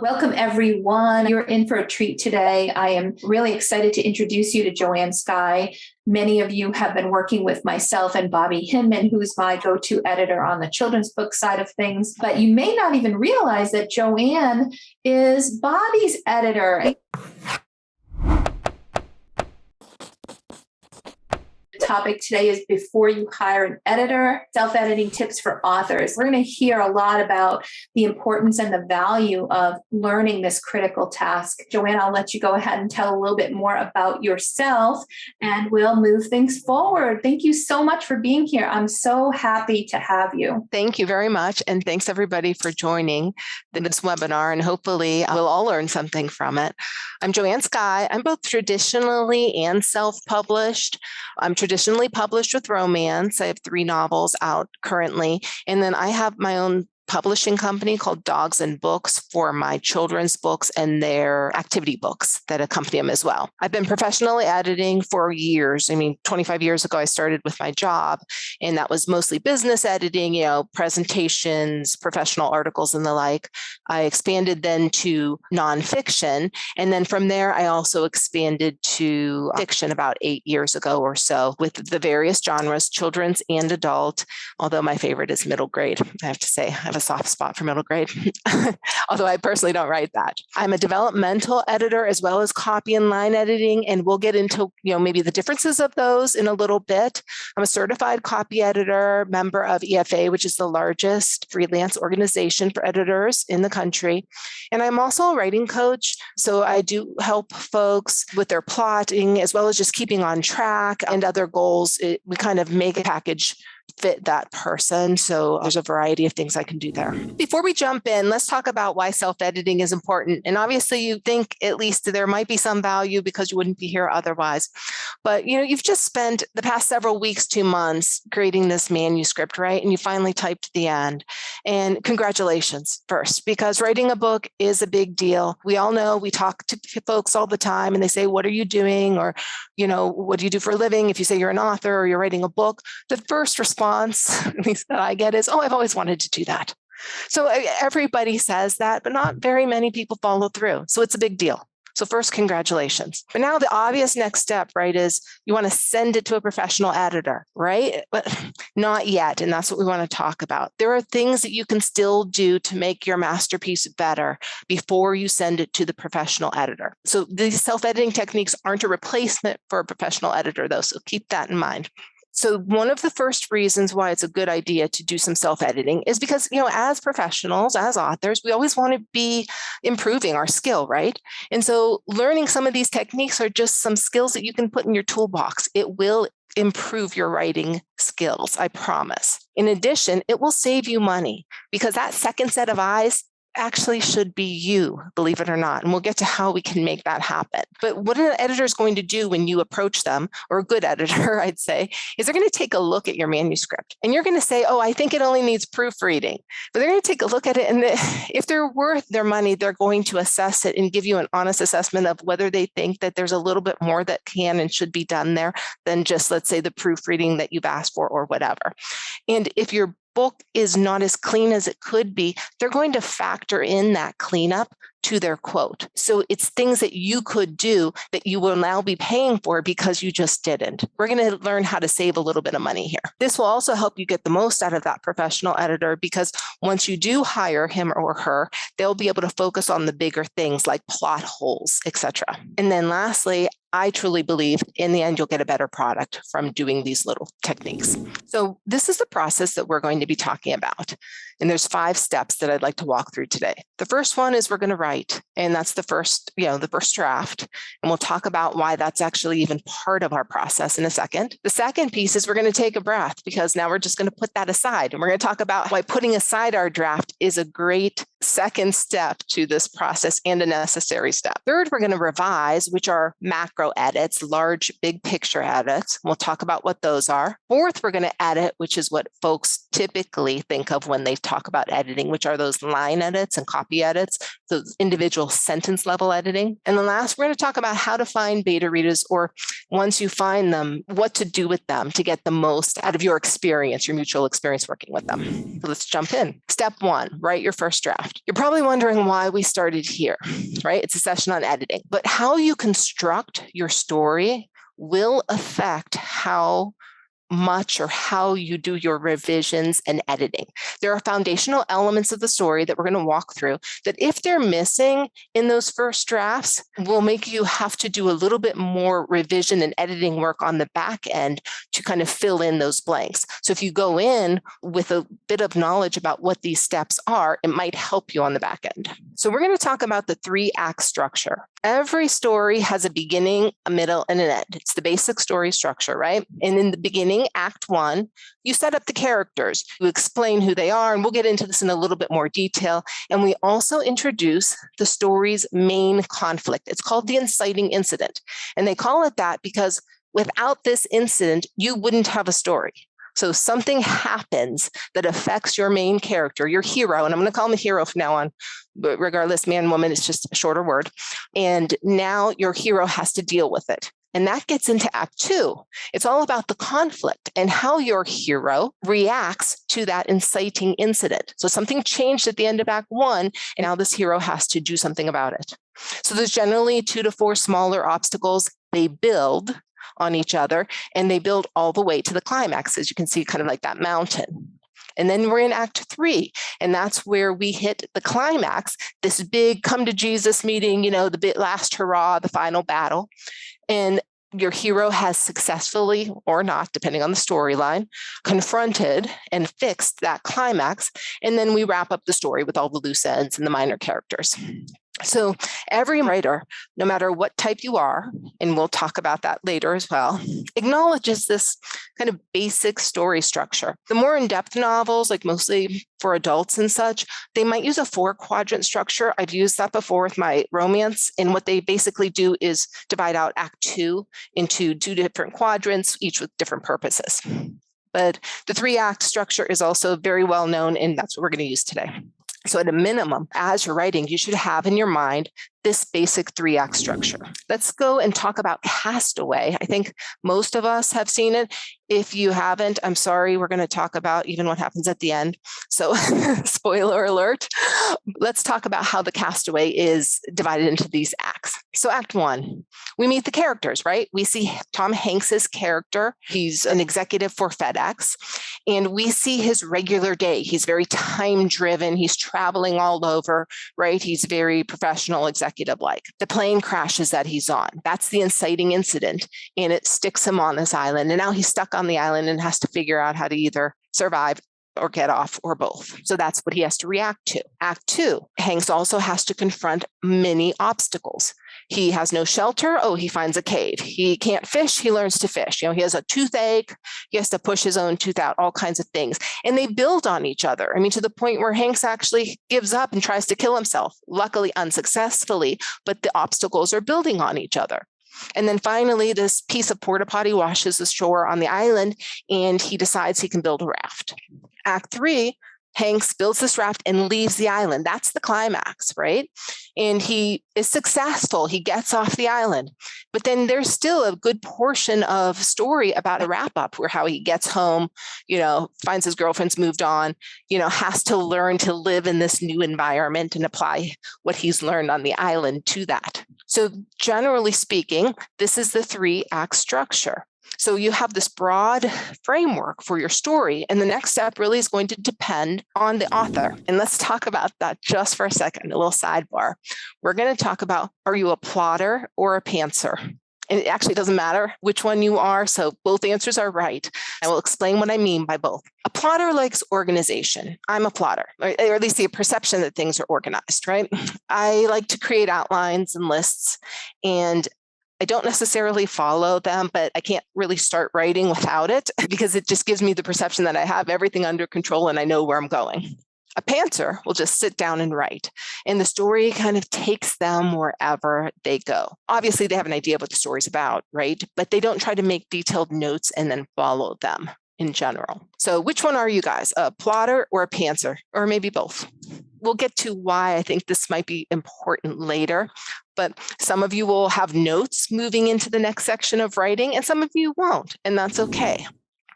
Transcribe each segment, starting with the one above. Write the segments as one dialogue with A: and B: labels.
A: Welcome, everyone. You're in for a treat today. I am really excited to introduce you to Joanne Skye. Many of you have been working with myself and Bobby Hinman, who's my go-to editor on the children's book side of things. But you may not even realize that Joanne is Bobby's editor. The topic today is before you hire an editor, self-editing tips for authors. We're going to hear a lot about the importance and the value of learning this critical task. Joanne, I'll let you go ahead and tell a little bit more about yourself, and we'll move things forward. Thank you so much for being here. I'm so happy to have you.
B: Thank you very much. And thanks everybody for joining this webinar. And hopefully we'll all learn something from it. I'm Joanne Skye. I'm both traditionally and self-published. I'm traditionally published with romance. I have 3 novels out currently. And then I have my own publishing company called Dogs and Books for my children's books and their activity books that accompany them as well. I've been professionally editing for years. 25 years ago, I started with my job, and that was mostly business editing, presentations, professional articles, and the like. I expanded then to nonfiction. And then from there, I also expanded to fiction about 8 years ago or so with the various genres, children's and adult, although my favorite is middle grade, I have to say. I have a soft spot for middle grade, although I personally don't write that. I'm a developmental editor as well as copy and line editing, and we'll get into maybe the differences of those in a little bit. I'm a certified copy editor, member of EFA, which is the largest freelance organization for editors in the country. And I'm also a writing coach, so I do help folks with their plotting as well as just keeping on track and other goals. We kind of make a package fit that person. So there's a variety of things I can do there. Before we jump in, let's talk about why self-editing is important. And obviously you think at least there might be some value because you wouldn't be here otherwise. But you've just spent the past several weeks, 2 months creating this manuscript, right? And you finally typed the end. And congratulations first, because writing a book is a big deal. We all know, we talk to folks all the time and they say, what are you doing? Or, what do you do for a living? If you say you're an author or you're writing a book, the first response, at least that I get, is, oh, I've always wanted to do that. So everybody says that, but not very many people follow through. So it's a big deal. So first, congratulations. But now the obvious next step, right, is you want to send it to a professional editor, right? But not yet. And that's what we want to talk about. There are things that you can still do to make your masterpiece better before you send it to the professional editor. So these self-editing techniques aren't a replacement for a professional editor, though. So keep that in mind. So one of the first reasons why it's a good idea to do some self-editing is because, as professionals, as authors, we always want to be improving our skill, right? And so learning some of these techniques are just some skills that you can put in your toolbox. It will improve your writing skills, I promise. In addition, it will save you money because that second set of eyes actually should be you, believe it or not. And we'll get to how we can make that happen. But what an editor is going to do when you approach them, or a good editor, I'd say, is they're going to take a look at your manuscript. And you're going to say, oh, I think it only needs proofreading. But they're going to take a look at it. And if they're worth their money, they're going to assess it and give you an honest assessment of whether they think that there's a little bit more that can and should be done there than just, let's say, the proofreading that you've asked for or whatever. And if your book is not as clean as it could be, they're going to factor in that cleanup to their quote. So it's things that you could do that you will now be paying for because you just didn't. We're going to learn how to save a little bit of money here. This will also help you get the most out of that professional editor because once you do hire him or her, they'll be able to focus on the bigger things like plot holes, etc. And then lastly, I truly believe in the end, you'll get a better product from doing these little techniques. So this is the process that we're going to be talking about. And there's 5 steps that I'd like to walk through today. The first one is we're going to write, and that's the first draft. And we'll talk about why that's actually even part of our process in a second. The second piece is we're going to take a breath because now we're just going to put that aside. And we're going to talk about why putting aside our draft is a great second step to this process and a necessary step. Third, we're going to revise, which are macro edits, large, big picture edits. We'll talk about what those are. Fourth, we're going to edit, which is what folks typically think of when they talk about editing, which are those line edits and copy edits, those individual sentence level editing. And then last, we're going to talk about how to find beta readers, or once you find them, what to do with them to get the most out of your experience, your mutual experience working with them. So let's jump in. Step 1, write your first draft. You're probably wondering why we started here, right? It's a session on editing, but how you construct your story will affect how much or how you do your revisions and editing. There are foundational elements of the story that we're going to walk through that if they're missing in those first drafts, will make you have to do a little bit more revision and editing work on the back end to kind of fill in those blanks. So if you go in with a bit of knowledge about what these steps are, it might help you on the back end. So we're going to talk about the 3-act structure. Every story has a beginning, a middle, and an end. It's the basic story structure, right? And in the beginning, Act 1, you set up the characters, you explain who they are, and we'll get into this in a little bit more detail. And we also introduce the story's main conflict. It's called the inciting incident. And they call it that because without this incident, you wouldn't have a story. So something happens that affects your main character, your hero, and I'm going to call him a hero from now on, but regardless, man, woman, it's just a shorter word. And now your hero has to deal with it. And that gets into Act 2. It's all about the conflict and how your hero reacts to that inciting incident. So something changed at the end of Act 1, and now this hero has to do something about it. So there's generally 2 to 4 smaller obstacles. They build on each other, and they build all the way to the climax, as you can see, kind of like that mountain. And then we're in Act 3, and that's where we hit the climax, this big come to Jesus meeting, the bit last hurrah, the final battle. And your hero has successfully, or not, depending on the storyline, confronted and fixed that climax. And then we wrap up the story with all the loose ends and the minor characters. So every writer, no matter what type you are, and we'll talk about that later as well, acknowledges this kind of basic story structure. The more in-depth novels, like mostly for adults and such, they might use a 4-quadrant structure. I've used that before with my romance. And what they basically do is divide out Act 2 into 2 different quadrants, each with different purposes. But the 3-act structure is also very well known, and that's what we're going to use today. So at a minimum, as you're writing, you should have in your mind this basic 3-act structure. Let's go and talk about Castaway. I think most of us have seen it. If you haven't, I'm sorry, we're going to talk about even what happens at the end. So spoiler alert. Let's talk about how the Castaway is divided into these acts. So Act 1, we meet the characters, right? We see Tom Hanks's character. He's an executive for FedEx, and we see his regular day. He's very time-driven. He's traveling all over, right? He's very professional, executive-like. The plane crashes that he's on. That's the inciting incident, and it sticks him on this island. And now he's stuck on the island and has to figure out how to either survive or get off, or both. So that's what he has to react to. Act 2, Hanks also has to confront many obstacles. He has no shelter. Oh, he finds a cave. He can't fish. He learns to fish. He has a toothache. He has to push his own tooth out, all kinds of things. And they build on each other. I mean, to the point where Hanks actually gives up and tries to kill himself, luckily unsuccessfully, but the obstacles are building on each other. And then finally, this piece of porta potty washes ashore on the island, and he decides he can build a raft. Act 3, Hanks builds this raft and leaves the island. That's the climax, right? And he is successful. He gets off the island. But then there's still a good portion of story about a wrap up where how he gets home, finds his girlfriend's moved on, has to learn to live in this new environment and apply what he's learned on the island to that. So generally speaking, this is the 3-act structure. So you have this broad framework for your story, and the next step really is going to depend on the author. And let's talk about that just for a second, a little sidebar. We're going to talk about, are you a plotter or a pantser? And it actually doesn't matter which one you are, so both answers are right. I will explain what I mean by both. A plotter likes organization. I'm a plotter, or at least the perception that things are organized, right? I like to create outlines and lists, and I don't necessarily follow them, but I can't really start writing without it because it just gives me the perception that I have everything under control and I know where I'm going. A pantser will just sit down and write, and the story kind of takes them wherever they go. Obviously, they have an idea of what the story's about, right? But they don't try to make detailed notes and then follow them in general. So which one are you guys, a plotter or a pantser, or maybe both? We'll get to why I think this might be important later, but some of you will have notes moving into the next section of writing, and some of you won't, and that's okay.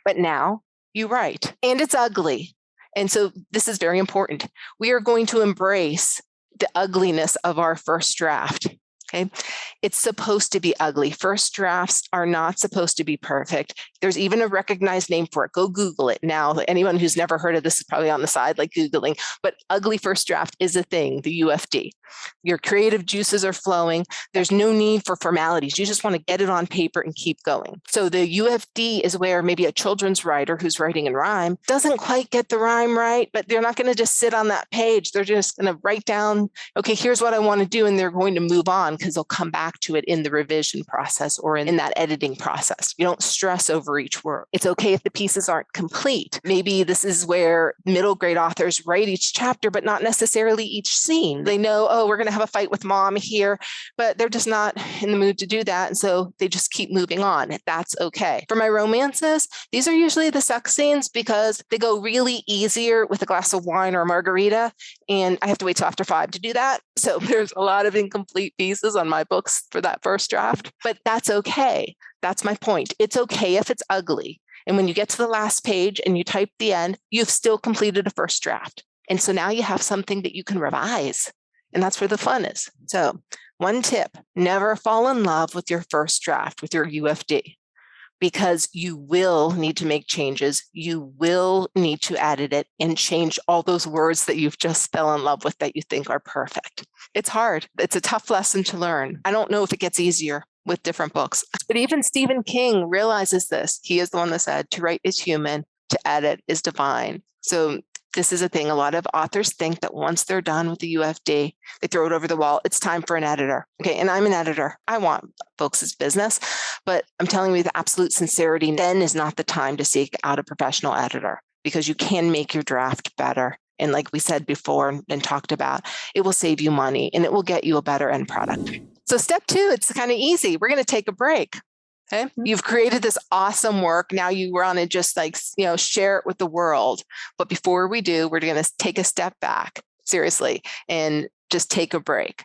B: But now you write, and it's ugly. And so this is very important. We are going to embrace the ugliness of our first draft. Okay. It's supposed to be ugly. First drafts are not supposed to be perfect. There's even a recognized name for it. Go Google it now. Anyone who's never heard of this is probably on the side, like Googling, but ugly first draft is a thing, the UFD. Your creative juices are flowing. There's no need for formalities. You just want to get it on paper and keep going. So the UFD is where maybe a children's writer who's writing in rhyme doesn't quite get the rhyme right, but they're not going to just sit on that page. They're just going to write down, okay, here's what I want to do. And they're going to move on because they'll come back to it in the revision process or in that editing process. You don't stress over each word. It's okay if the pieces aren't complete. Maybe this is where middle grade authors write each chapter, but not necessarily each scene. They know, oh, we're going to have a fight with mom here, but they're just not in the mood to do that. And so they just keep moving on. That's okay. For my romances, these are usually the sex scenes because they go really easier with a glass of wine or a margarita. And I have to wait till after 5 to do that. So there's a lot of incomplete pieces on my books for that first draft, but that's okay. That's my point. It's okay if it's ugly. And when you get to the last page and you type the end, you've still completed a first draft. And so now you have something that you can revise. And that's where the fun is. So one tip, never fall in love with your first draft, with your UFD, because you will need to make changes. You will need to edit it and change all those words that you've just fell in love with that you think are perfect. It's hard. It's a tough lesson to learn. I don't know if it gets easier with different books, but even Stephen King realizes this. He is the one that said, to write is human, to edit is divine. So this is a thing. A lot of authors think that once they're done with the UFD, they throw it over the wall. It's time for an editor. Okay. And I'm an editor. I want folks' business, but I'm telling you with absolute sincerity, then is not the time to seek out a professional editor because you can make your draft better. And like we said before and talked about, it will save you money and it will get you a better end product. So step 2, it's kind of easy. We're going to take a break. Okay. You've created this awesome work. Now you want to just share it with the world. But before we do, we're going to take a step back, seriously, and just take a break.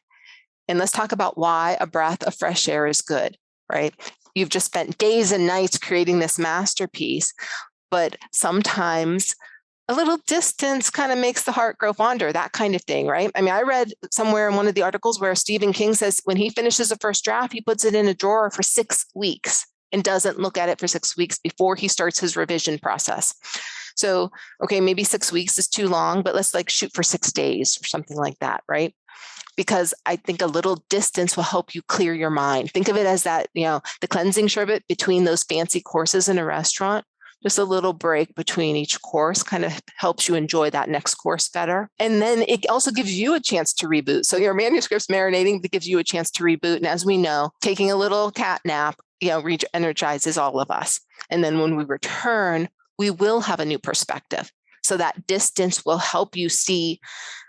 B: And let's talk about why a breath of fresh air is good, right? You've just spent days and nights creating this masterpiece, but sometimes a little distance kind of makes the heart grow fonder, that kind of thing, right? I mean, I read somewhere in one of the articles where Stephen King says when he finishes a first draft, he puts it in a drawer for 6 weeks and doesn't look at it for 6 weeks before he starts his revision process. So, okay, maybe 6 weeks is too long, but let's shoot for 6 days or something like that, right? Because I think a little distance will help you clear your mind. Think of it as that, the cleansing sherbet between those fancy courses in a restaurant. Just a little break between each course kind of helps you enjoy that next course better. And then it also gives you a chance to reboot. So your manuscript's marinating, but gives you a chance to reboot. And as we know, taking a little cat nap, re-energizes all of us. And then when we return, we will have a new perspective. So that distance will help you see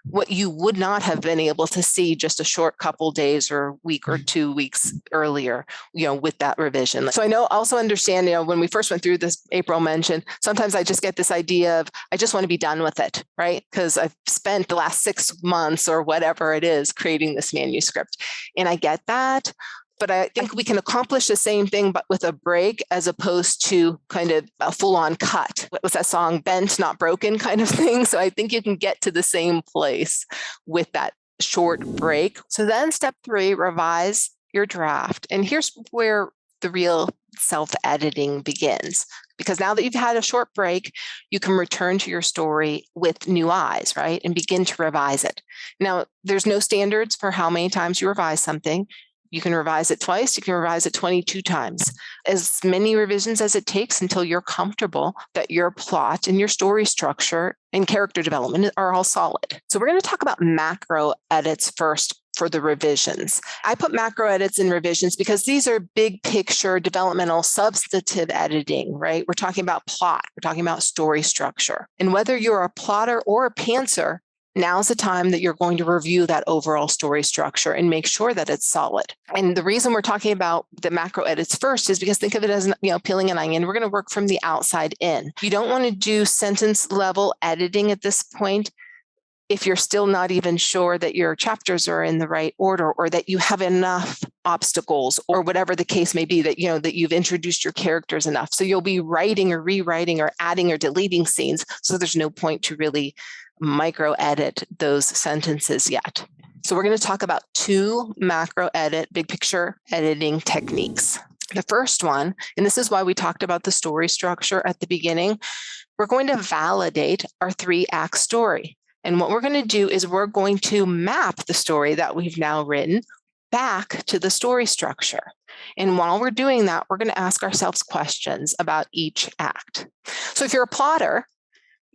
B: what you would not have been able to see just a short couple days or week or 2 weeks earlier, with that revision. So I also understand, when we first went through this, April mentioned, sometimes I just get this idea of, I just want to be done with it, right? Because I've spent the last 6 months or whatever it is creating this manuscript. And I get that. But I think we can accomplish the same thing, but with a break as opposed to kind of a full-on cut. What was that song? Bent, not broken kind of thing. So I think you can get to the same place with that short break. So then step 3, revise your draft. And here's where the real self-editing begins. Because now that you've had a short break, you can return to your story with new eyes, right? And begin to revise it. Now, there's no standards for how many times you revise something. You can revise it twice. You can revise it 22 times. As many revisions as it takes until you're comfortable that your plot and your story structure and character development are all solid. So we're going to talk about macro edits first for the revisions. I put macro edits in revisions because these are big picture, developmental, substantive editing, right? We're talking about plot. We're talking about story structure. And whether you're a plotter or a pantser, now's the time that you're going to review that overall story structure and make sure that it's solid. And the reason we're talking about the macro edits first is because think of it as, peeling an onion. We're going to work from the outside in. You don't want to do sentence level editing at this point if you're still not even sure that your chapters are in the right order or that you have enough obstacles or whatever the case may be that, that you've introduced your characters enough. So you'll be writing or rewriting or adding or deleting scenes. So there's no point to really micro edit those sentences yet. So we're going to talk about 2 macro edit, big picture editing techniques. The first one, and this is why we talked about the story structure at the beginning, we're going to validate our 3-act story. And what we're going to do is we're going to map the story that we've now written back to the story structure. And while we're doing that, we're going to ask ourselves questions about each act. So if you're a plotter,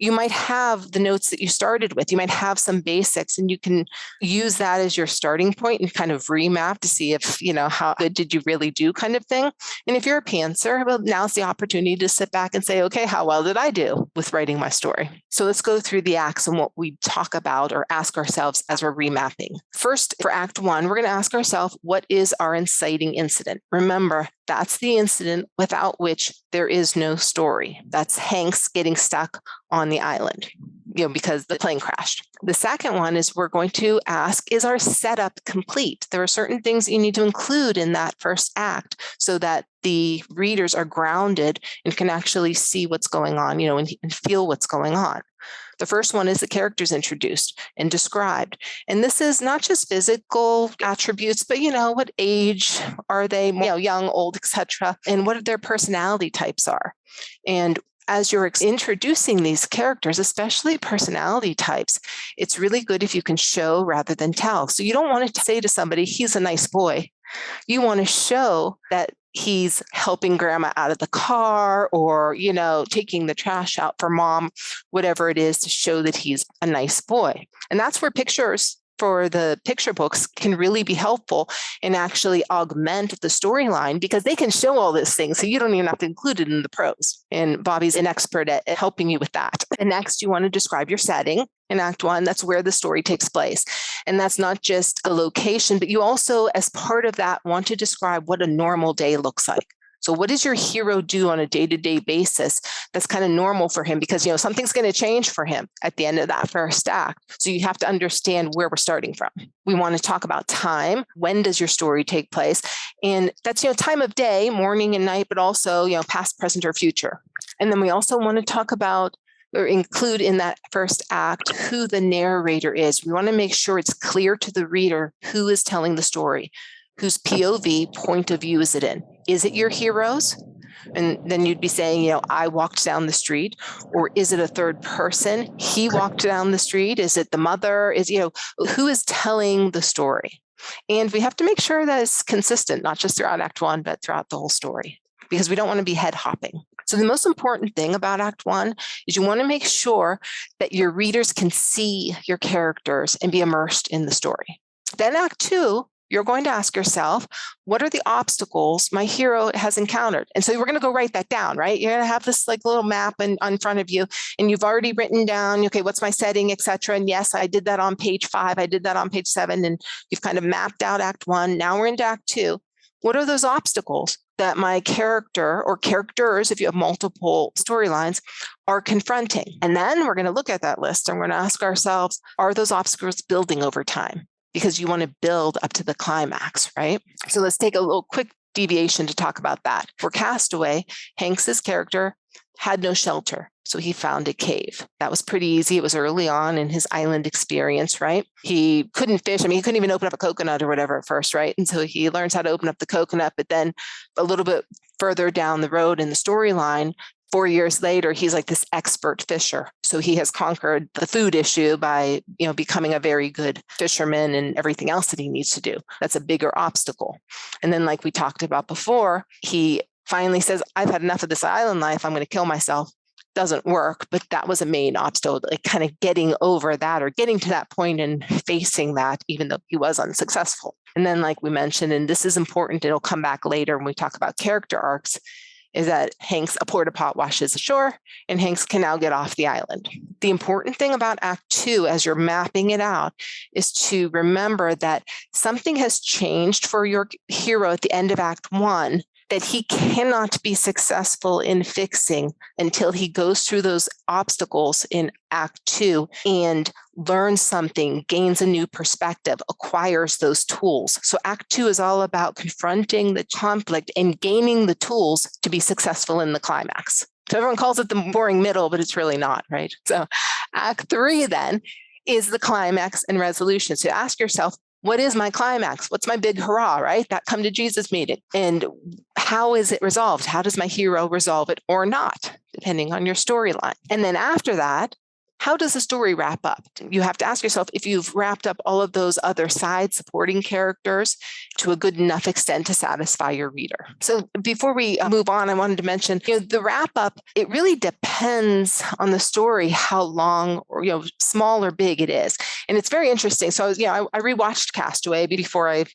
B: you might have the notes that you started with. You might have some basics, and you can use that as your starting point and kind of remap to see if, how good did you really do kind of thing. And if you're a pantser, well, now's the opportunity to sit back and say, okay, how well did I do with writing my story? So let's go through the acts and what we talk about or ask ourselves as we're remapping. First, for Act 1, we're going to ask ourselves, what is our inciting incident? Remember, that's the incident without which there is no story. That's Hanks getting stuck on the island, because the plane crashed. The second one is we're going to ask, is our setup complete? There are certain things that you need to include in that first act so that the readers are grounded and can actually see what's going on, and feel what's going on. The first one is the characters introduced and described. And this is not just physical attributes, but, what age are they, young, old, etc., and what their personality types are. And as you're introducing these characters, especially personality types, it's really good if you can show rather than tell. So you don't want to say to somebody, he's a nice boy. You want to show that he's helping grandma out of the car or, taking the trash out for mom, whatever it is, to show that he's a nice boy. And that's where pictures for the picture books can really be helpful and actually augment the storyline because they can show all these things. So you don't even have to include it in the prose. And Bobby's an expert at helping you with that. And next, you want to describe your setting. In Act 1, that's where the story takes place. And that's not just a location, but you also, as part of that, want to describe what a normal day looks like. So what does your hero do on a day-to-day basis that's kind of normal for him? Because, something's going to change for him at the end of that first act. So you have to understand where we're starting from. We want to talk about time. When does your story take place? And that's, time of day, morning and night, but also, past, present, or future. And then we also want to talk about or include in that first act who the narrator is. We want to make sure it's clear to the reader who is telling the story. Whose POV, point of view, is it in? Is it your heroes? And then you'd be saying, I walked down the street. Or is it a third person? He walked down the street. Is it the mother? Who is telling the story? And we have to make sure that it's consistent, not just throughout Act 1, but throughout the whole story, because we don't want to be head hopping. So the most important thing about Act 1 is you want to make sure that your readers can see your characters and be immersed in the story. Then Act 2, you're going to ask yourself, what are the obstacles my hero has encountered? And so we're going to go write that down, right? You're going to have this little map in front of you, and you've already written down, okay, what's my setting, et cetera. And yes, I did that on page 5. I did that on page 7. And you've kind of mapped out Act 1. Now we're into Act 2. What are those obstacles that my character or characters, if you have multiple storylines, are confronting? And then we're going to look at that list and we're going to ask ourselves, are those obstacles building over time? Because you want to build up to the climax, right? So let's take a little quick deviation to talk about that. For Castaway, Hanks's character had no shelter, so he found a cave. That was pretty easy. It was early on in his island experience, right? He couldn't fish. He couldn't even open up a coconut or whatever at first, right? And so he learns how to open up the coconut, but then a little bit further down the road in the storyline, 4 years later, he's like this expert fisher. So he has conquered the food issue by, becoming a very good fisherman and everything else that he needs to do. That's a bigger obstacle. And then, like we talked about before, he finally says, I've had enough of this island life. I'm going to kill myself. Doesn't work, but that was a main obstacle, like kind of getting over that or getting to that point and facing that, even though he was unsuccessful. And then, like we mentioned, and this is important, it'll come back later when we talk about character arcs, is that Hanks, a porta pot washes ashore, and Hanks can now get off the island. The important thing about Act 2, as you're mapping it out, is to remember that something has changed for your hero at the end of Act 1 that he cannot be successful in fixing until he goes through those obstacles in Act 2 and learns something, gains a new perspective, acquires those tools. So Act 2 is all about confronting the conflict and gaining the tools to be successful in the climax. So everyone calls it the boring middle, but it's really not, right? So Act 3 then is the climax and resolution. So ask yourself, what is my climax? What's my big hurrah, right? That come to Jesus meeting. And how is it resolved? How does my hero resolve it or not, depending on your storyline? And then after that, how does the story wrap up? You have to ask yourself if you've wrapped up all of those other side supporting characters to a good enough extent to satisfy your reader. So before we move on, I wanted to mention, the wrap up, it really depends on the story, how long or, small or big it is. And it's very interesting. So, I rewatched Castaway before I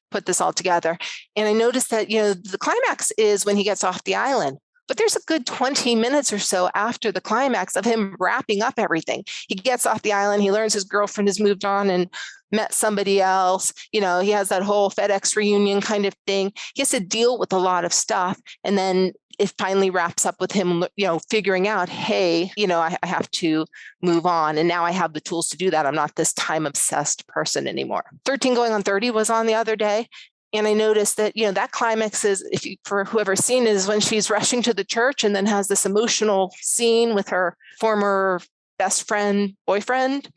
B: put this all together. And I noticed that, the climax is when he gets off the island. But there's a good 20 minutes or so after the climax of him wrapping up everything. He gets off the island. He learns his girlfriend has moved on and met somebody else. He has that whole FedEx reunion kind of thing. He has to deal with a lot of stuff. And then it finally wraps up with him, figuring out, hey, I have to move on. And now I have the tools to do that. I'm not this time obsessed person anymore. 13 Going on 30 was on the other day. And I noticed that, that climax is, for whoever's seen it, is when she's rushing to the church and then has this emotional scene with her former best friend, boyfriend.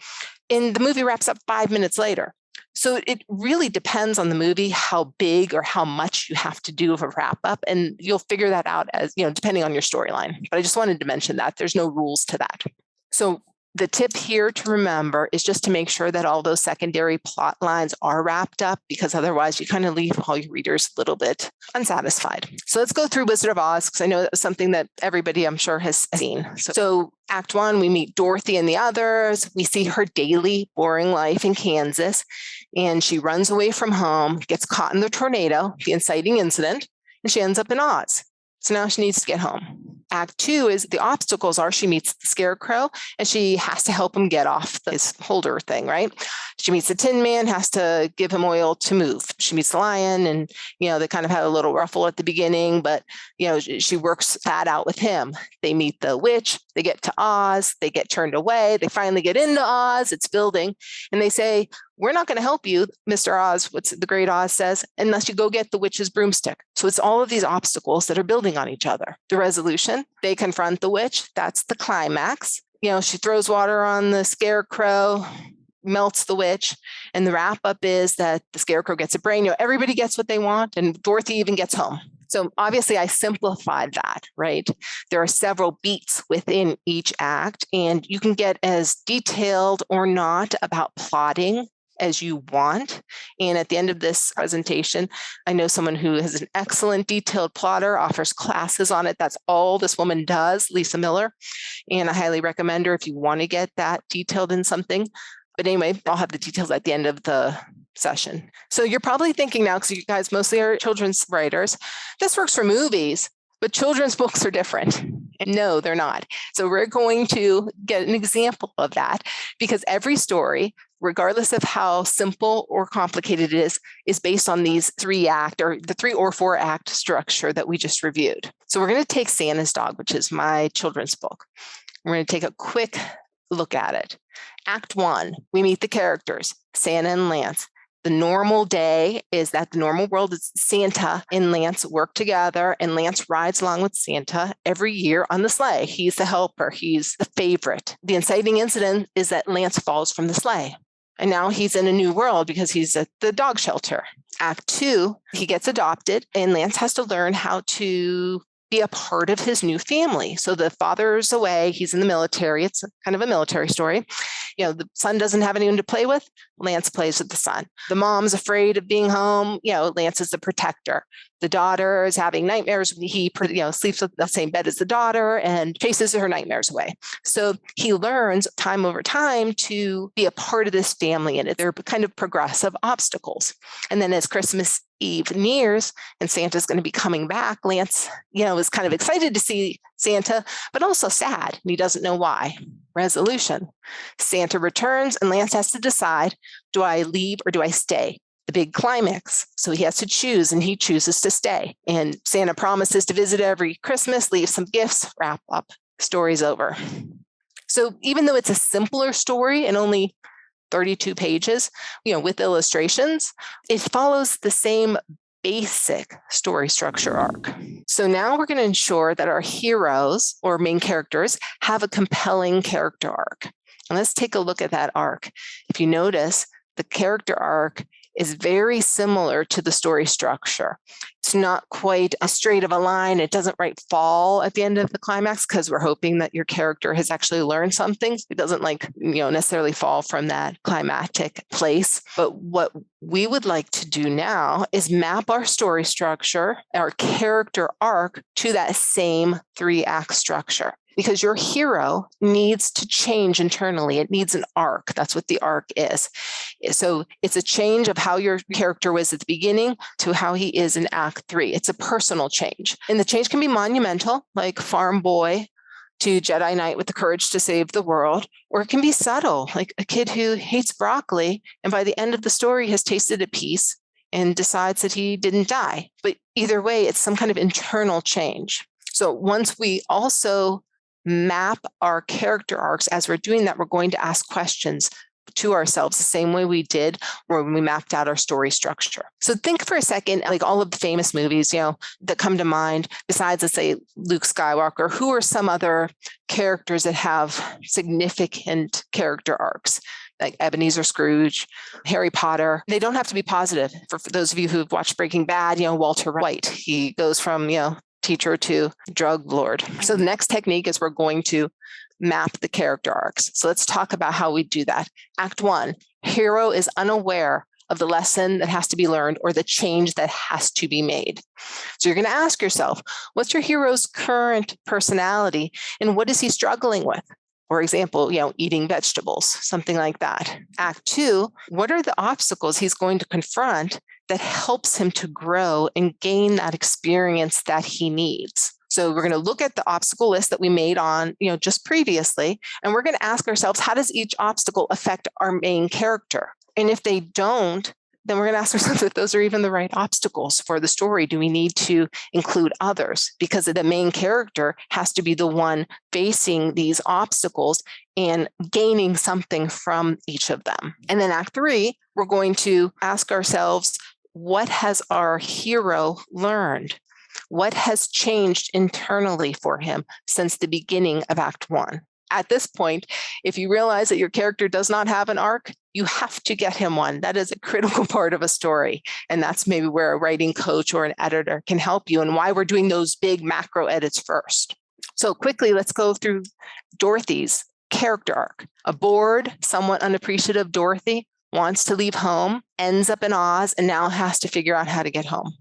B: And the movie wraps up 5 minutes later. So it really depends on the movie, how big or how much you have to do of a wrap up. And you'll figure that out as, depending on your storyline. But I just wanted to mention that there's no rules to that. So the tip here to remember is just to make sure that all those secondary plot lines are wrapped up, because otherwise you kind of leave all your readers a little bit unsatisfied. So let's go through Wizard of Oz, because I know that's something that everybody, I'm sure, has seen. So Act 1, we meet Dorothy and the others. We see her daily boring life in Kansas, and she runs away from home, gets caught in the tornado, the inciting incident, and she ends up in Oz. So now she needs to get home. Act 2 is the obstacles are she meets the Scarecrow and she has to help him get off this holder thing, right? She meets the Tin Man, has to give him oil to move. She meets the Lion and, they kind of had a little ruffle at the beginning, but, she works that out with him. They meet the witch, they get to Oz, they get turned away, they finally get into Oz, it's building, and they say, we're not going to help you, Mr. Oz, what the Great Oz says, unless you go get the witch's broomstick. So it's all of these obstacles that are building on each other. The resolution, they confront the witch. That's the climax. She throws water on the Scarecrow, melts the witch. And the wrap up is that the Scarecrow gets a brain. Everybody gets what they want, and Dorothy even gets home. So obviously I simplified that, right? There are several beats within each act, and you can get as detailed or not about plotting as you want. And at the end of this presentation, I know someone who is an excellent detailed plotter, offers classes on it. That's all this woman does, Lisa Miller. And I highly recommend her if you want to get that detailed in something. But anyway, I'll have the details at the end of the session. So you're probably thinking now, because you guys mostly are children's writers, this works for movies, but children's books are different. And no, they're not. So we're going to get an example of that, because every story, regardless of how simple or complicated it is based on these 3-act or the 3 or 4-act structure that we just reviewed. So we're going to take Santa's Dog, which is my children's book. We're going to take a quick look at it. Act 1, we meet the characters, Santa and Lance. The normal day is that the normal world is Santa and Lance work together, and Lance rides along with Santa every year on the sleigh. He's the helper. He's the favorite. The inciting incident is that Lance falls from the sleigh. And now he's in a new world because he's at the dog shelter. Act 2, he gets adopted, and Lance has to learn how to be a part of his new family. So the father's away, he's in the military. It's kind of a military story. The son doesn't have anyone to play with. Lance plays with the son. The mom's afraid of being home. Lance is the protector. The daughter is having nightmares. He, sleeps with the same bed as the daughter and chases her nightmares away. So he learns time over time to be a part of this family, and they're kind of progressive obstacles. And then as Christmas Eve nears and Santa's going to be coming back, Lance, is kind of excited to see Santa, but also sad, and he doesn't know why. Resolution. Santa returns, and Lance has to decide, do I leave or do I stay? the big climax. So he has to choose, and he chooses to stay. And Santa promises to visit every Christmas, leave some gifts, wrap up, story's over. So even though it's a simpler story and only 32 pages, with illustrations, it follows the same basic story structure arc. So now we're going to ensure that our heroes or main characters have a compelling character arc. And let's take a look at that arc. If you notice, the character arc is very similar to the story structure. It's not quite as straight of a line. It doesn't fall at the end of the climax because we're hoping that your character has actually learned something. It doesn't necessarily fall from that climactic place. But what we would like to do now is map our story structure, our character arc, to that same 3-act structure. Because your hero needs to change internally. It needs an arc. That's what the arc is. So it's a change of how your character was at the beginning to how he is in Act 3. It's a personal change. And the change can be monumental, like farm boy to Jedi Knight with the courage to save the world, or it can be subtle, like a kid who hates broccoli, and by the end of the story has tasted a piece and decides that he didn't die. But either way, it's some kind of internal change. So once we also map our character arcs, as we're doing that, we're going to ask questions to ourselves the same way we did when we mapped out our story structure. So think for a second, like all of the famous movies, that come to mind, besides, let's say, Luke Skywalker, who are some other characters that have significant character arcs? Like Ebenezer Scrooge, Harry Potter. They don't have to be positive. For those of you who've watched Breaking Bad, Walter White, he goes from, teacher to drug lord. So the next technique is we're going to map the character arcs. So let's talk about how we do that. Act 1, hero is unaware of the lesson that has to be learned or the change that has to be made. So you're going to ask yourself, what's your hero's current personality and what is he struggling with? For example, eating vegetables, something like that. Act 2, what are the obstacles he's going to confront that helps him to grow and gain that experience that he needs? So we're going to look at the obstacle list that we made on, just previously, and we're going to ask ourselves, how does each obstacle affect our main character? And if they don't, then we're going to ask ourselves if those are even the right obstacles for the story. Do we need to include others? Because the main character has to be the one facing these obstacles and gaining something from each of them. And then Act 3, we're going to ask ourselves, what has our hero learned? What has changed internally for him since the beginning of Act 1? At this point, if you realize that your character does not have an arc, you have to get him one. That is a critical part of a story. And that's maybe where a writing coach or an editor can help you and why we're doing those big macro edits first. So quickly, let's go through Dorothy's character arc. A bored, somewhat unappreciative Dorothy wants to leave home, ends up in Oz, and now has to figure out how to get home.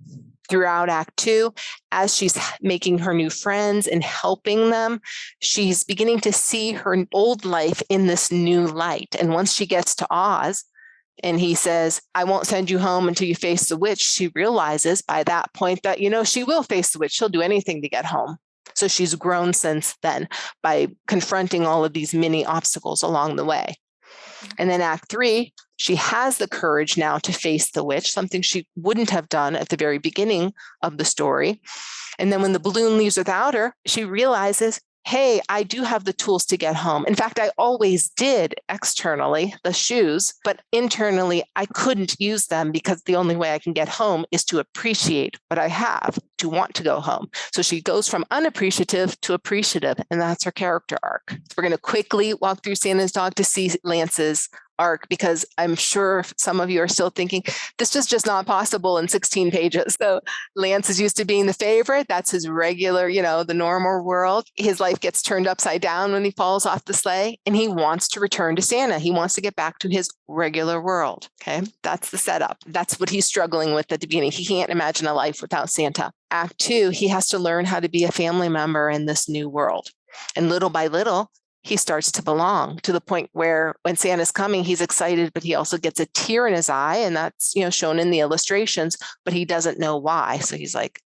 B: Throughout Act 2, as she's making her new friends and helping them, she's beginning to see her old life in this new light. And once she gets to Oz and he says, I won't send you home until you face the witch, she realizes by that point that, she will face the witch. She'll do anything to get home. So she's grown since then by confronting all of these mini obstacles along the way. And then Act 3, she has the courage now to face the witch, something she wouldn't have done at the very beginning of the story. And then when the balloon leaves without her, she realizes, hey, I do have the tools to get home. In fact, I always did externally, the shoes, but internally, I couldn't use them because the only way I can get home is to appreciate what I have, to want to go home. So she goes from unappreciative to appreciative, and that's her character arc. So we're going to quickly walk through Santa's Dog to see Lance's arc, because I'm sure some of you are still thinking this is just not possible in 16 pages. So Lance is used to being the favorite. That's his regular, the normal world. His life gets turned upside down when he falls off the sleigh, and he wants to return to Santa. He wants to get back to his regular world. Okay, that's the setup. That's what he's struggling with at the beginning. He can't imagine a life without Santa. Act 2, he has to learn how to be a family member in this new world. And little by little, he starts to belong, to the point where when Santa's coming, he's excited, but he also gets a tear in his eye. And that's, shown in the illustrations, but he doesn't know why. So he's like,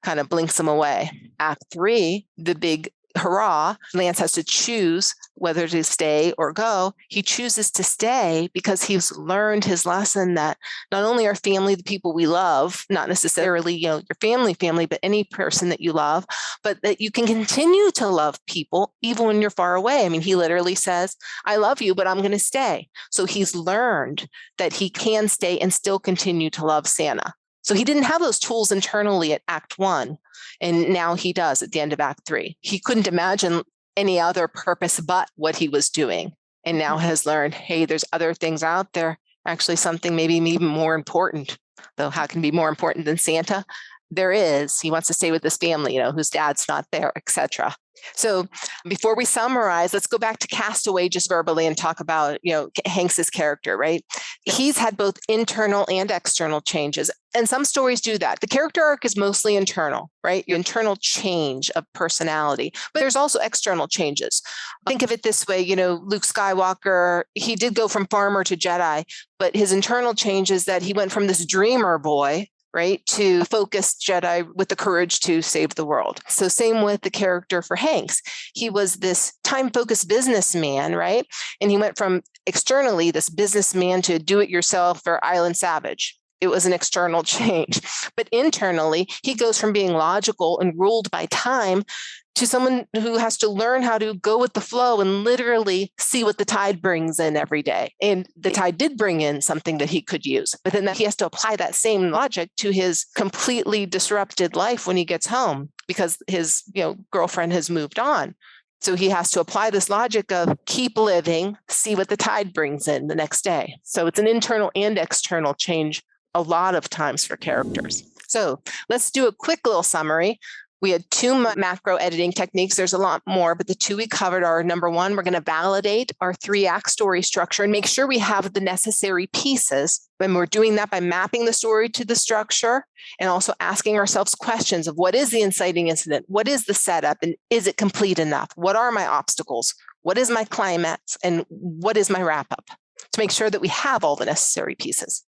B: kind of blinks him away. Act 3, the big hurrah, Lance has to choose whether to stay or go. He chooses to stay because he's learned his lesson that not only are family the people we love, not necessarily, your family, but any person that you love, but that you can continue to love people even when you're far away. I mean, he literally says, I love you, but I'm going to stay. So he's learned that he can stay and still continue to love Santa. So he didn't have those tools internally at Act 1, and now he does at the end of Act 3. He couldn't imagine any other purpose but what he was doing, and now has learned, hey, there's other things out there, actually something maybe even more important, though how can it be more important than Santa? There is. He wants to stay with his family, whose dad's not there, etc. So before we summarize, let's go back to Castaway just verbally and talk about, Hanks's character, right? He's had both internal and external changes. And some stories do that. The character arc is mostly internal, right? Your internal change of personality, but there's also external changes. Think of it this way, Luke Skywalker, he did go from farmer to Jedi, but his internal change is that he went from this dreamer boy, right, to focused Jedi with the courage to save the world. So same with the character for Hanks. He was this time-focused businessman, right? And he went from externally this businessman to do-it-yourself or island savage. It was an external change. But internally, he goes from being logical and ruled by time to someone who has to learn how to go with the flow and literally see what the tide brings in every day. And the tide did bring in something that he could use, but then he has to apply that same logic to his completely disrupted life when he gets home because his girlfriend has moved on. So he has to apply this logic of keep living, see what the tide brings in the next day. So it's an internal and external change a lot of times for characters. So let's do a quick little summary. We had 2 macro editing techniques. There's a lot more, but the 2 we covered are, number 1, we're going to validate our 3-act story structure and make sure we have the necessary pieces. And we're doing that by mapping the story to the structure and also asking ourselves questions of what is the inciting incident? What is the setup? And is it complete enough? What are my obstacles? What is my climax? And what is my wrap up? To make sure that we have all the necessary pieces.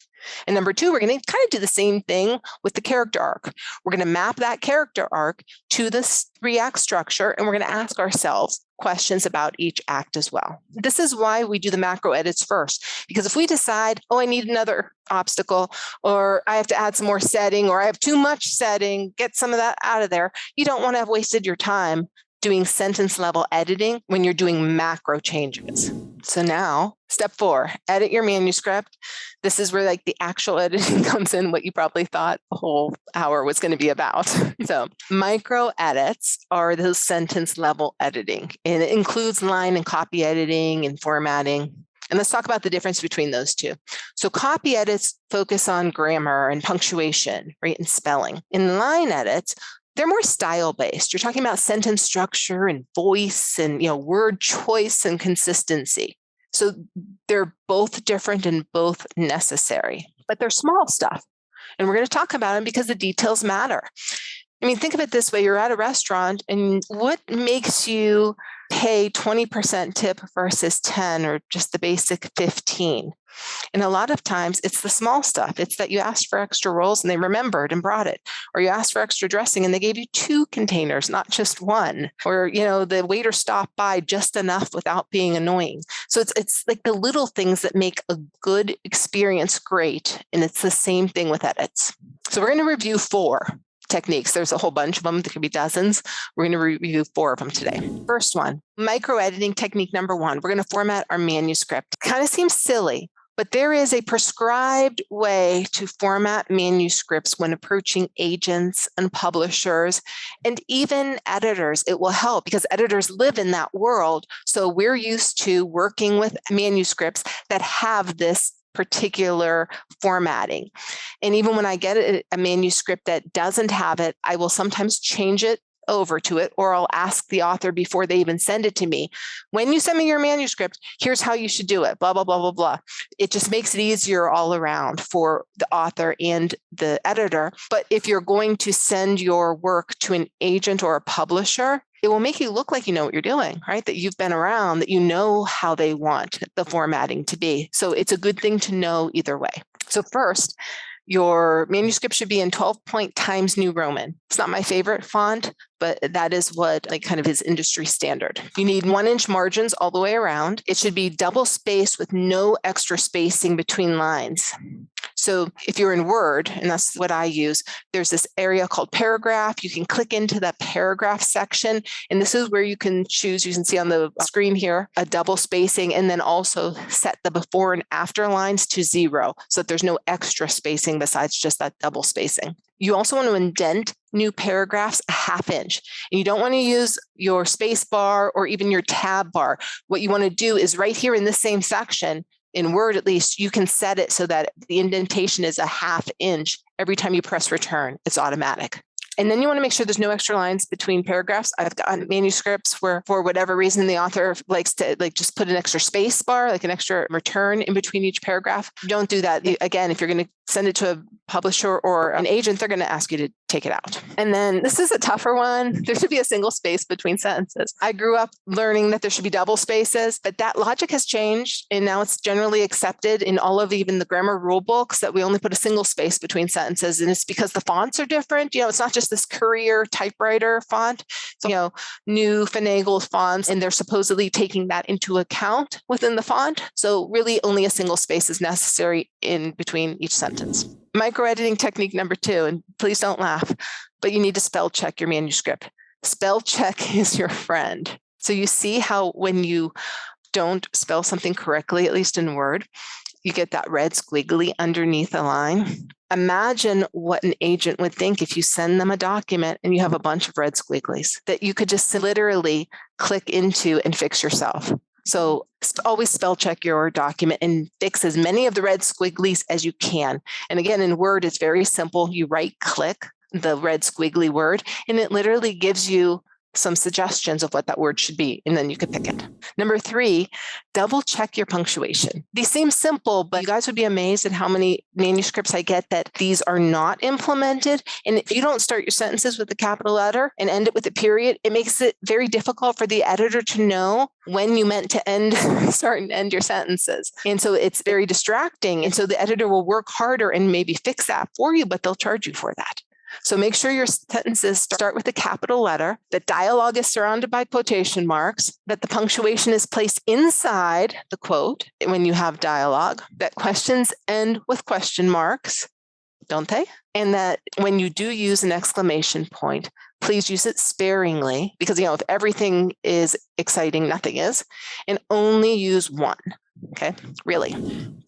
B: And number 2, we're going to kind of do the same thing with the character arc. We're going to map that character arc to this 3-act structure, and we're going to ask ourselves questions about each act as well. This is why we do the macro edits first, because if we decide, I need another obstacle, or I have to add some more setting, or I have too much setting, get some of that out of there, you don't want to have wasted your time doing sentence level editing when you're doing macro changes. So now, step 4, edit your manuscript. This is where the actual editing comes in, what you probably thought the whole hour was going to be about. So micro edits are those sentence level editing, and it includes line and copy editing and formatting. And let's talk about the difference between those 2. So copy edits focus on grammar and punctuation, right, and spelling. In line edits, they're more style-based. You're talking about sentence structure and voice and word choice and consistency. So they're both different and both necessary, but they're small stuff. And we're going to talk about them because the details matter. I mean, think of it this way. You're at a restaurant, and what makes you pay 20% tip versus 10 or just the basic 15? And a lot of times it's the small stuff. It's that you asked for extra rolls and they remembered and brought it, or you asked for extra dressing and they gave you 2 containers, not just 1, or, the waiter stopped by just enough without being annoying. So it's like the little things that make a good experience great. And it's the same thing with edits. So we're going to review 4 techniques. There's a whole bunch of them. There could be dozens. We're going to review 4 of them today. First one, micro editing technique number 1. We're going to format our manuscript. Kind of seems silly, but there is a prescribed way to format manuscripts when approaching agents and publishers and even editors. It will help because editors live in that world. So we're used to working with manuscripts that have this particular formatting. And even when I get a manuscript that doesn't have it, I will sometimes change it over to it, or I'll ask the author before they even send it to me, when you send me your manuscript, here's how you should do it, blah, blah, blah, blah, blah. It just makes it easier all around for the author and the editor. But if you're going to send your work to an agent or a publisher, it will make you look like you know what you're doing, right? That you've been around, that you know how they want the formatting to be. So it's a good thing to know either way. So first, Your manuscript should be in 12-point Times New Roman. It's not my favorite font, but that is what kind of is industry standard. You need 1-inch margins all the way around. It should be double spaced with no extra spacing between lines. So if you're in Word, and that's what I use, there's this area called paragraph. You can click into that paragraph section, and this is where you can choose, you can see on the screen here, a double spacing, and then also set the before and after lines to 0, so that there's no extra spacing besides just that double spacing. You also want to indent new paragraphs a 1/2 inch. And you don't want to use your space bar or even your tab bar. What you want to do is right here in this same section, in Word at least, you can set it so that the indentation is a 1/2 inch every time you press return. It's automatic. And then you want to make sure there's no extra lines between paragraphs. I've got manuscripts where, for whatever reason, the author likes to just put an extra space bar, like an extra return in between each paragraph. Don't do that. Again, if you're going to send it to a publisher or an agent, they're going to ask you to take it out. And then this is a tougher one. There should be a single space between sentences. I grew up learning that there should be double spaces, but that logic has changed. And now it's generally accepted in all of even the grammar rule books that we only put a single space between sentences. And it's because the fonts are different. It's not just this Courier typewriter font. So, new finagled fonts, and they're supposedly taking that into account within the font. So really only a single space is necessary in between each sentence. Micro-editing technique number 2, and please don't laugh, but you need to spell check your manuscript. Spell check is your friend. So you see how when you don't spell something correctly, at least in Word, you get that red squiggly underneath a line. Imagine what an agent would think if you send them a document and you have a bunch of red squigglies that you could just literally click into and fix yourself. So always spell check your document and fix as many of the red squigglies as you can. And again, in Word, it's very simple. You right click the red squiggly word, and it literally gives you some suggestions of what that word should be, and then you could pick it. Number 3, double check your punctuation. These seem simple, but you guys would be amazed at how many manuscripts I get that these are not implemented. And if you don't start your sentences with a capital letter and end it with a period, it makes it very difficult for the editor to know when you meant to start and end your sentences. And so it's very distracting. And so the editor will work harder and maybe fix that for you, but they'll charge you for that. So make sure your sentences start with a capital letter, that dialogue is surrounded by quotation marks, that the punctuation is placed inside the quote when you have dialogue, that questions end with question marks, don't they? And that when you do use an exclamation point, please use it sparingly, because if everything is exciting, nothing is, and only use one. Okay, really.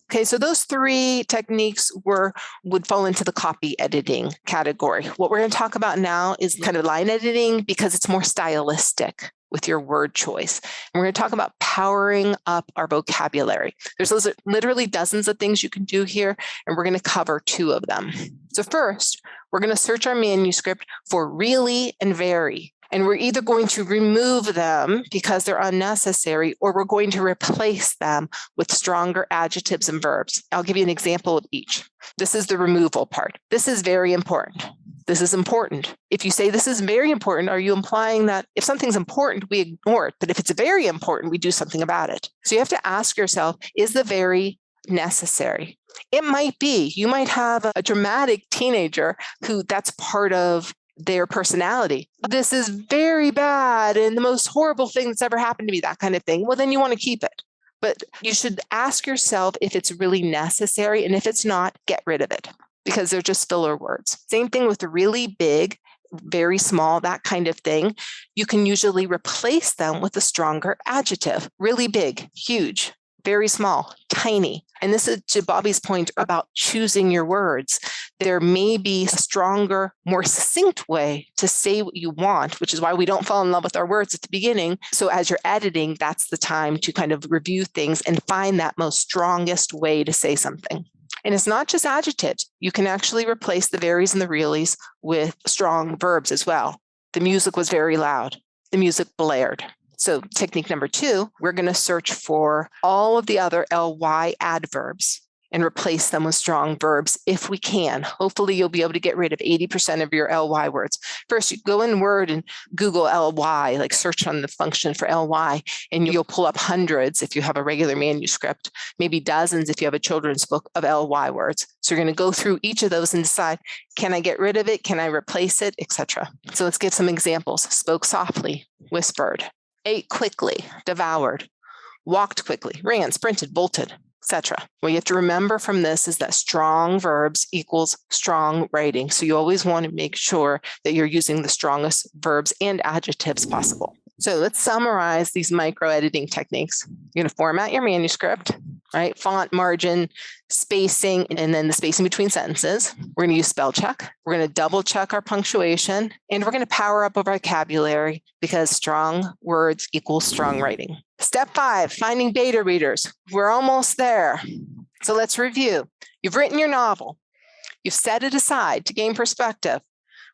B: Okay, so those 3 techniques would fall into the copy editing category. What we're going to talk about now is kind of line editing, because it's more stylistic with your word choice. And we're going to talk about powering up our vocabulary. There's literally dozens of things you can do here, and we're going to cover 2 of them. So first, we're going to search our manuscript for really and very. And we're either going to remove them because they're unnecessary, or we're going to replace them with stronger adjectives and verbs. I'll give you an example of each. This is the removal part. This is very important. This is important. If you say this is very important, are you implying that if something's important, we ignore it? But if it's very important, we do something about it. So you have to ask yourself, is the very necessary? It might be. You might have a dramatic teenager who that's part of their personality. This is very bad and the most horrible thing that's ever happened to me, that kind of thing. Well, then you want to keep it. But you should ask yourself if it's really necessary. And if it's not, get rid of it, because they're just filler words. Same thing with really big, very small, that kind of thing. You can usually replace them with a stronger adjective. Really big, huge, very small, tiny. And this is to Bobby's point about choosing your words. There may be a stronger, more succinct way to say what you want, which is why we don't fall in love with our words at the beginning. So as you're editing, that's the time to kind of review things and find that most strongest way to say something. And it's not just adjectives. You can actually replace the veries and the reallys with strong verbs as well. The music was very loud. The music blared. So technique number 2, we're going to search for all of the other ly adverbs and replace them with strong verbs if we can. Hopefully, you'll be able to get rid of 80% of your ly words. First, you go in Word and Google ly, like search on the function for ly, and you'll pull up hundreds if you have a regular manuscript, maybe dozens if you have a children's book of ly words. So you're going to go through each of those and decide, can I get rid of it? Can I replace it? Etc. So let's give some examples. Spoke softly, whispered, ate quickly, devoured, walked quickly, ran, sprinted, bolted, etc. What you have to remember from this is that strong verbs equals strong writing. So you always want to make sure that you're using the strongest verbs and adjectives possible. So let's summarize these micro editing techniques. You're going to format your manuscript, right? Font, margin, spacing, and then the spacing between sentences. We're going to use spell check. We're going to double check our punctuation, and we're going to power up our vocabulary because strong words equals strong writing. Step 5, finding beta readers. We're almost there. So let's review. You've written your novel. You've set it aside to gain perspective.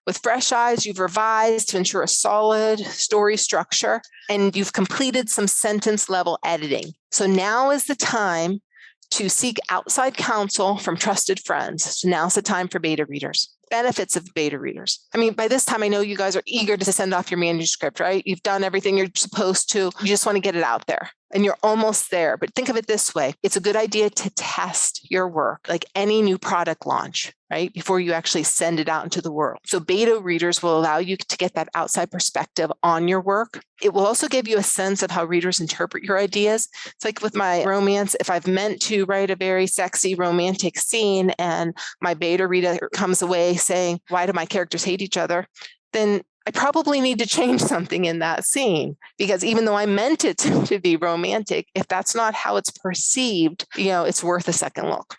B: With fresh eyes, you've revised to ensure a solid story structure, and you've completed some sentence level editing. So now is the time to seek outside counsel from trusted friends. So now's the time for beta readers. Benefits of beta readers. I mean, by this time, I know you guys are eager to send off your manuscript, right? You've done everything you're supposed to. You just want to get it out there. And you're almost there. But think of it this way. It's a good idea to test your work like any new product launch, right? Before you actually send it out into the world. So beta readers will allow you to get that outside perspective on your work. It will also give you a sense of how readers interpret your ideas. It's like with my romance, if I've meant to write a very sexy romantic scene and my beta reader comes away saying, why do my characters hate each other? Then I probably need to change something in that scene, because even though I meant it to be romantic, if that's not how it's perceived, it's worth a second look.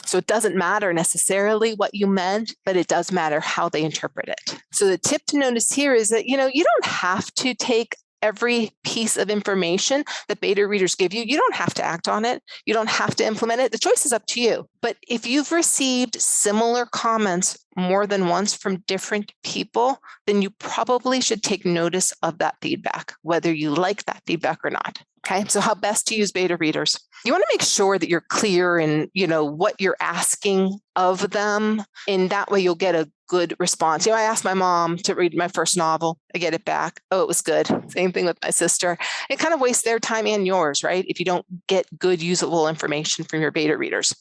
B: So it doesn't matter necessarily what you meant, but it does matter how they interpret it. So the tip to notice here is that, you don't have to take every piece of information that beta readers give you. You don't have to act on it. You don't have to implement it. The choice is up to you. But if you've received similar comments more than once from different people, then you probably should take notice of that feedback, whether you like that feedback or not. Okay, so how best to use beta readers? You want to make sure that you're clear in, what you're asking of them. And that way you'll get a good response. I asked my mom to read my first novel. I get it back. Oh, it was good. Same thing with my sister. It kind of wastes their time and yours, right? If you don't get good usable information from your beta readers.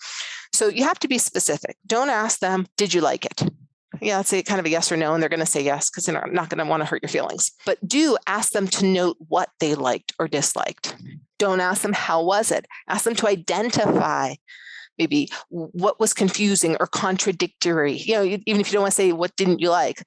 B: So you have to be specific. Don't ask them, did you like it? Yeah, let's say kind of a yes or no, and they're going to say yes because they're not going to want to hurt your feelings. But do ask them to note what they liked or disliked. Don't ask them, how was it? Ask them to identify maybe what was confusing or contradictory. Even if you don't want to say, what didn't you like?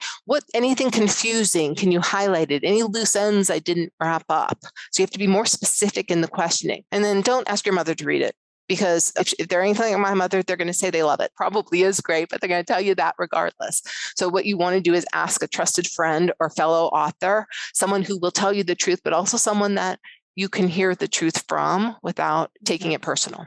B: Anything confusing, can you highlight it? Any loose ends I didn't wrap up? So you have to be more specific in the questioning. And then don't ask your mother to read it. Because if they're anything like my mother, they're going to say they love it. Probably is great, but they're going to tell you that regardless. So what you want to do is ask a trusted friend or fellow author, someone who will tell you the truth, but also someone that you can hear the truth from without taking it personal,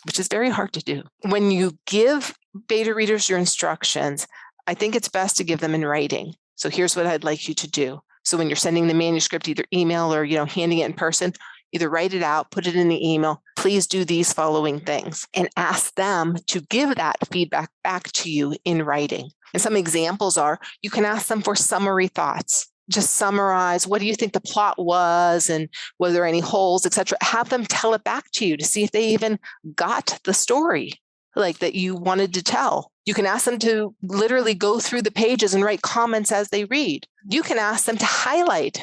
B: which is very hard to do. When you give beta readers your instructions, I think it's best to give them in writing. So here's what I'd like you to do. So when you're sending the manuscript, either email or handing it in person, either write it out, put it in the email, please do these following things, and ask them to give that feedback back to you in writing. And some examples are, you can ask them for summary thoughts. Just summarize, what do you think the plot was and were there any holes, etc. Have them tell it back to you to see if they even got the story like that you wanted to tell. You can ask them to literally go through the pages and write comments as they read. You can ask them to highlight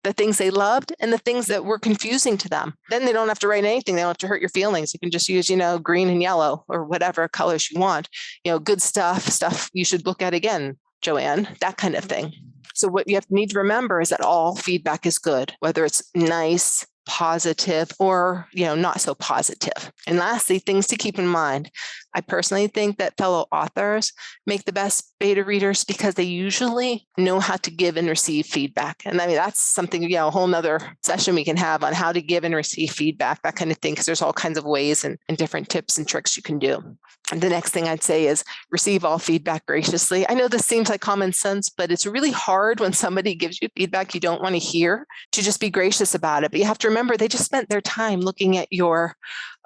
B: the things they loved and the things that were confusing to them. Then they don't have to write anything. They don't have to hurt your feelings. You can just use, green and yellow or whatever colors you want. Good stuff you should look at again, Joanne, that kind of thing. So what you need to remember is that all feedback is good, whether it's nice, positive, or, not so positive. And lastly, things to keep in mind. I personally think that fellow authors make the best beta readers because they usually know how to give and receive feedback. And I mean, that's something, a whole nother session we can have on how to give and receive feedback, that kind of thing, because there's all kinds of ways and different tips and tricks you can do. And the next thing I'd say is receive all feedback graciously. I know this seems like common sense, but it's really hard when somebody gives you feedback you don't want to hear to just be gracious about it. But you have to remember, they just spent their time looking at your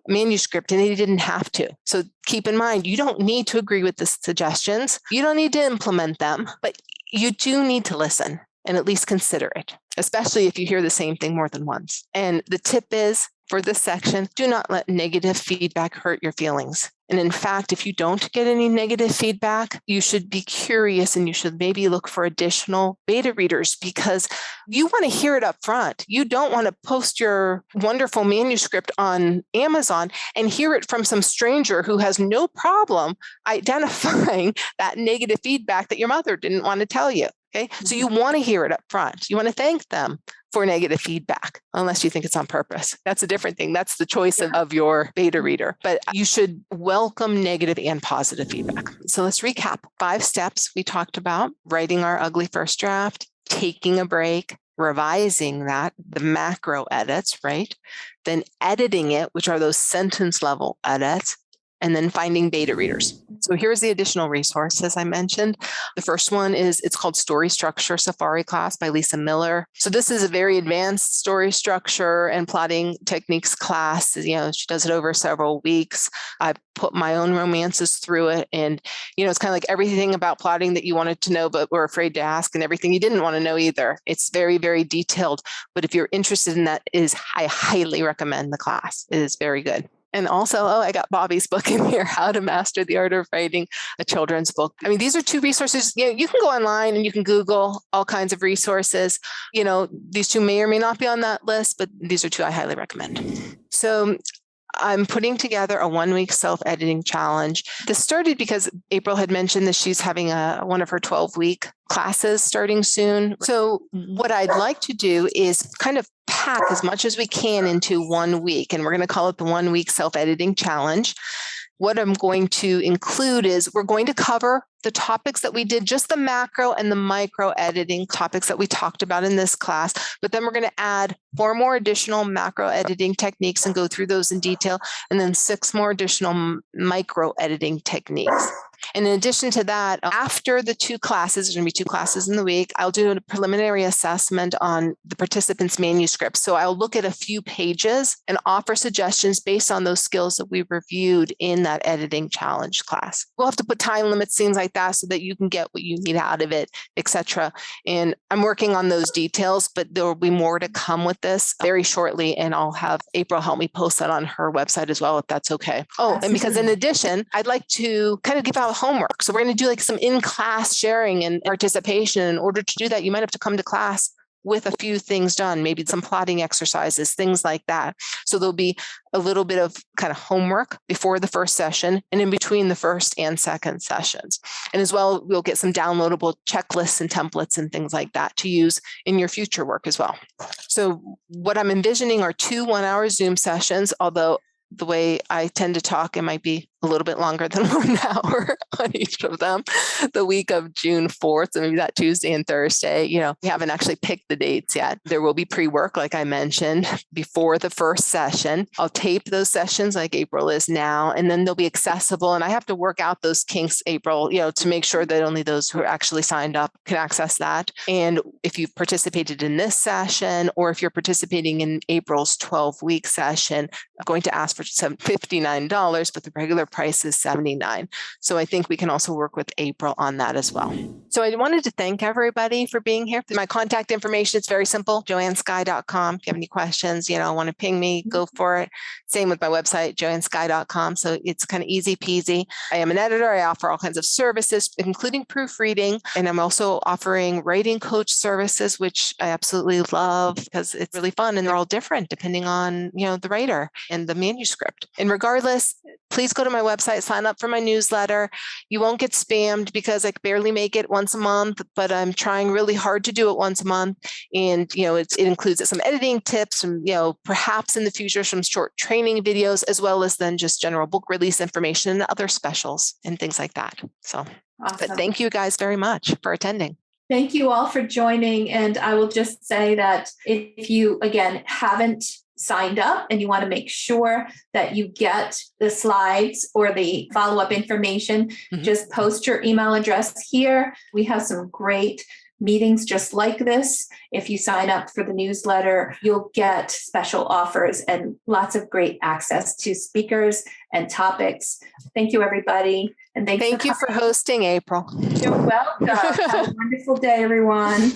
B: manuscript and they didn't have to. So keep in mind, you don't need to agree with the suggestions. You don't need to implement them, but you do need to listen and at least consider it, especially if you hear the same thing more than once. And the tip is, for this section, do not let negative feedback hurt your feelings. And in fact, if you don't get any negative feedback, you should be curious and you should maybe look for additional beta readers because you want to hear it up front. You don't want to post your wonderful manuscript on Amazon and hear it from some stranger who has no problem identifying that negative feedback that your mother didn't want to tell you. Okay. So you want to hear it up front. You want to thank them for negative feedback, unless you think it's on purpose. That's a different thing. That's the choice of your beta reader. But you should welcome negative and positive feedback. So let's recap. 5 steps we talked about: writing our ugly first draft, taking a break, revising that, the macro edits, right? Then editing it, which are those sentence level edits, and then finding beta readers. So here's the additional resources I mentioned. The first one is, it's called Story Structure Safari Class by Lisa Miller. So this is a very advanced story structure and plotting techniques class. She does it over several weeks. I put my own romances through it. And, it's kind of like everything about plotting that you wanted to know, but were afraid to ask, and everything you didn't want to know either. It's very, very detailed. But if you're interested in that, I highly recommend the class. It is very good. And also, I got Bobby's book in here, How to Master the Art of Writing a Children's Book. I mean, these are 2 resources. You can go online and you can Google all kinds of resources. These 2 may or may not be on that list, but these are 2 I highly recommend. So I'm putting together a 1-week self-editing challenge. This started because April had mentioned that she's having one of her 12-week classes starting soon. So what I'd like to do is kind of pack as much as we can into 1 week, and we're going to call it the 1-week self-editing challenge. What I'm going to include is we're going to cover the topics that we did, just the macro and the micro editing topics that we talked about in this class, but then we're going to add 4 more additional macro editing techniques and go through those in detail, and then 6 more additional micro editing techniques. And in addition to that, after the 2 classes, there's going to be 2 classes in the week, I'll do a preliminary assessment on the participants' manuscripts. So I'll look at a few pages and offer suggestions based on those skills that we reviewed in that editing challenge class. We'll have to put time limits, things like that, so that you can get what you need out of it, etc. And I'm working on those details, but there will be more to come with this very shortly. And I'll have April help me post that on her website as well, if that's okay. Oh, and because in addition, I'd like to kind of give out homework. So we're going to do like some in-class sharing and participation. In order to do that, you might have to come to class with a few things done, maybe some plotting exercises, things like that. So there'll be a little bit of kind of homework before the first session and in between the first and second sessions. And as well, we'll get some downloadable checklists and templates and things like that to use in your future work as well. So what I'm envisioning are 2 one-hour Zoom sessions, although the way I tend to talk, it might be a little bit longer than 1 hour on each of them. The week of June 4th, so maybe that Tuesday and Thursday, we haven't actually picked the dates yet. There will be pre-work, like I mentioned, before the first session. I'll tape those sessions like April is now, and then they'll be accessible. And I have to work out those kinks, April, to make sure that only those who are actually signed up can access that. And if you've participated in this session, or if you're participating in April's 12-week session, I'm going to ask for some $59, but the regular price is $79. So I think we can also work with April on that as well. So I wanted to thank everybody for being here. My contact information, it's very simple, joannesky.com. If you have any questions, want to ping me, go for it. Same with my website, joannesky.com. So it's kind of easy peasy. I am an editor. I offer all kinds of services, including proofreading. And I'm also offering writing coach services, which I absolutely love because it's really fun and they're all different depending on, the writer and the manuscript. And regardless, please go to my website, sign up for my newsletter. You won't get spammed because I barely make it once a month, but I'm trying really hard to do it once a month. And, it includes some editing tips and, perhaps in the future, some short training videos, as well as then just general book release information and other specials and things like that. So, But thank you guys very much for attending.
A: Thank you all for joining. And I will just say that if you, again, haven't signed up and you want to make sure that you get the slides or the follow-up information, just post your email address here. We have some great meetings just like this. If you sign up for the newsletter, you'll get special offers and lots of great access to speakers and topics. Thank you, everybody. And
B: Thank you for hosting, April.
A: You're welcome. Have a wonderful day, everyone.